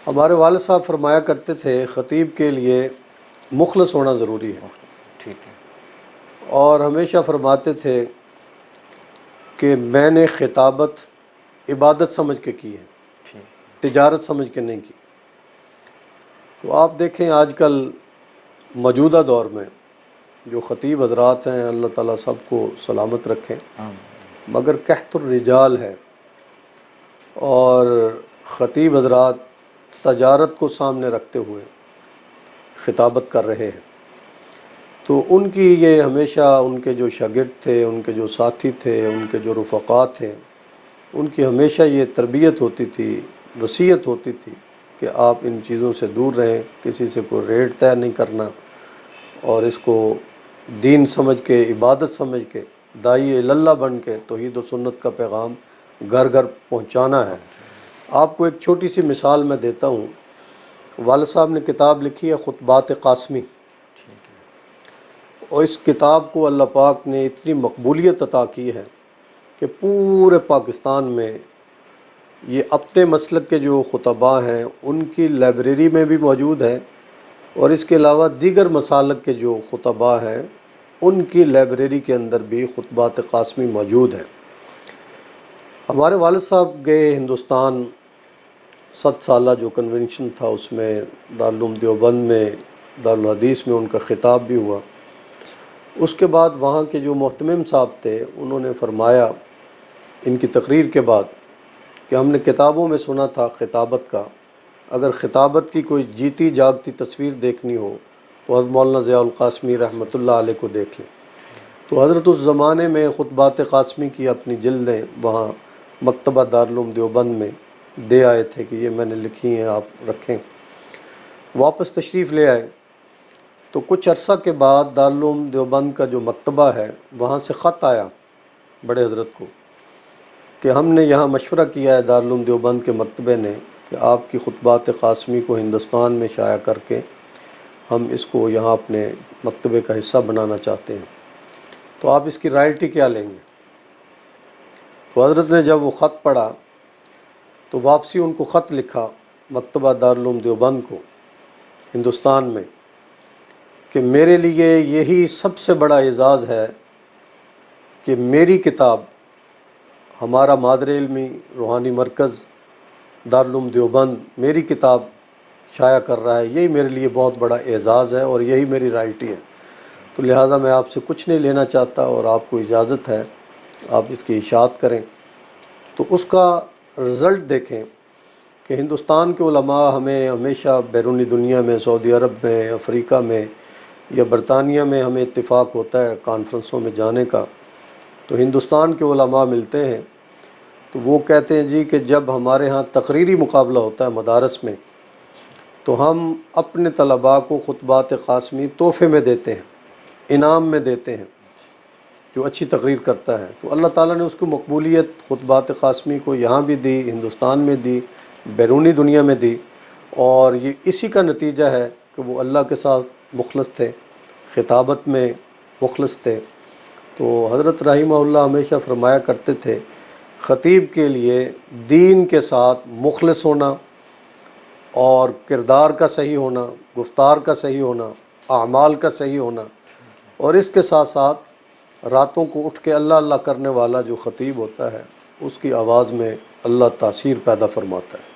ہمارے والد صاحب فرمایا کرتے تھے خطیب کے لیے مخلص ہونا ضروری ہے، ٹھیک ہے، اور ہمیشہ فرماتے تھے کہ میں نے خطابت عبادت سمجھ کے کی ہے، ٹھیک، تجارت سمجھ کے نہیں کی۔ تو آپ دیکھیں آج کل موجودہ دور میں جو خطیب حضرات ہیں، اللہ تعالیٰ سب کو سلامت رکھیں، مگر قحط الرجال ہے، اور خطیب حضرات تجارت کو سامنے رکھتے ہوئے خطابت کر رہے ہیں۔ تو ان کی یہ ہمیشہ ان کے جو شاگرد تھے، ان کے جو ساتھی تھے، ان کے جو رفقا تھے، ان کی ہمیشہ یہ تربیت ہوتی تھی، وصیت ہوتی تھی کہ آپ ان چیزوں سے دور رہیں، کسی سے کوئی ریٹ طے نہیں کرنا، اور اس کو دین سمجھ کے، عبادت سمجھ کے، داعی اللہ بن کے توحید و سنت کا پیغام گھر گھر پہنچانا ہے۔ آپ کو ایک چھوٹی سی مثال میں دیتا ہوں۔ والد صاحب نے کتاب لکھی ہے خطبات قاسمی، اور اس کتاب کو اللہ پاک نے اتنی مقبولیت عطا کی ہے کہ پورے پاکستان میں یہ اپنے مسلک کے جو خطباء ہیں ان کی لائبریری میں بھی موجود ہے، اور اس کے علاوہ دیگر مسالک کے جو خطباء ہیں ان کی لائبریری کے اندر بھی خطبات قاسمی موجود ہیں۔ ہمارے والد صاحب گئے ہندوستان، 7 سالہ جو کنونشن تھا اس میں دارالعلوم دیوبند میں، دارالحدیث میں ان کا خطاب بھی ہوا۔ اس کے بعد وہاں کے جو محتمم صاحب تھے انہوں نے فرمایا ان کی تقریر کے بعد کہ ہم نے کتابوں میں سنا تھا خطابت کا، اگر خطابت کی کوئی جیتی جاگتی تصویر دیکھنی ہو تو حضرت مولانا ضیاء القاسمی رحمۃ اللہ علیہ کو دیکھ لیں۔ تو حضرت اس زمانے میں خطبات قاسمی کی اپنی جلدیں وہاں مکتبہ دارالعلوم دیوبند میں دے آئے تھے کہ یہ میں نے لکھی ہیں، آپ رکھیں۔ واپس تشریف لے آئے تو کچھ عرصہ کے بعد دارالعلوم دیوبند کا جو مکتبہ ہے وہاں سے خط آیا بڑے حضرت کو کہ ہم نے یہاں مشورہ کیا ہے دارالعلوم دیوبند کے مکتبے نے کہ آپ کی خطبات قاسمی کو ہندوستان میں شائع کر کے ہم اس کو یہاں اپنے مکتبے کا حصہ بنانا چاہتے ہیں، تو آپ اس کی رائلٹی کیا لیں گے؟ تو حضرت نے جب وہ خط پڑھا تو واپسی ان کو خط لکھا مکتبہ دارالعلوم دیوبند کو ہندوستان میں کہ میرے لیے یہی سب سے بڑا اعزاز ہے کہ میری کتاب، ہمارا مادر علمی روحانی مرکز دارالعلوم دیوبند میری کتاب شائع کر رہا ہے، یہی میرے لیے بہت بڑا اعزاز ہے اور یہی میری رائلٹی ہے، تو لہٰذا میں آپ سے کچھ نہیں لینا چاہتا اور آپ کو اجازت ہے آپ اس کی اشاعت کریں۔ تو اس کا رزلٹ دیکھیں کہ ہندوستان کے علماء ہمیں ہمیشہ بیرونی دنیا میں، سعودی عرب میں، افریقہ میں یا برطانیہ میں ہمیں اتفاق ہوتا ہے کانفرنسوں میں جانے کا، تو ہندوستان کے علماء ملتے ہیں تو وہ کہتے ہیں جی کہ جب ہمارے ہاں تقریری مقابلہ ہوتا ہے مدارس میں تو ہم اپنے طلباء کو خطبات قاسمی تحفے میں دیتے ہیں، انعام میں دیتے ہیں جو اچھی تقریر کرتا ہے۔ تو اللہ تعالیٰ نے اس کو مقبولیت خطبات قاسمی کو یہاں بھی دی، ہندوستان میں دی، بیرونی دنیا میں دی، اور یہ اسی کا نتیجہ ہے کہ وہ اللہ کے ساتھ مخلص تھے، خطابت میں مخلص تھے۔ تو حضرت رحمہ اللہ ہمیشہ فرمایا کرتے تھے خطیب کے لیے دین کے ساتھ مخلص ہونا اور کردار کا صحیح ہونا، گفتار کا صحیح ہونا، اعمال کا صحیح ہونا، اور اس کے ساتھ ساتھ راتوں کو اٹھ کے اللہ اللہ کرنے والا جو خطیب ہوتا ہے اس کی آواز میں اللہ تاثیر پیدا فرماتا ہے۔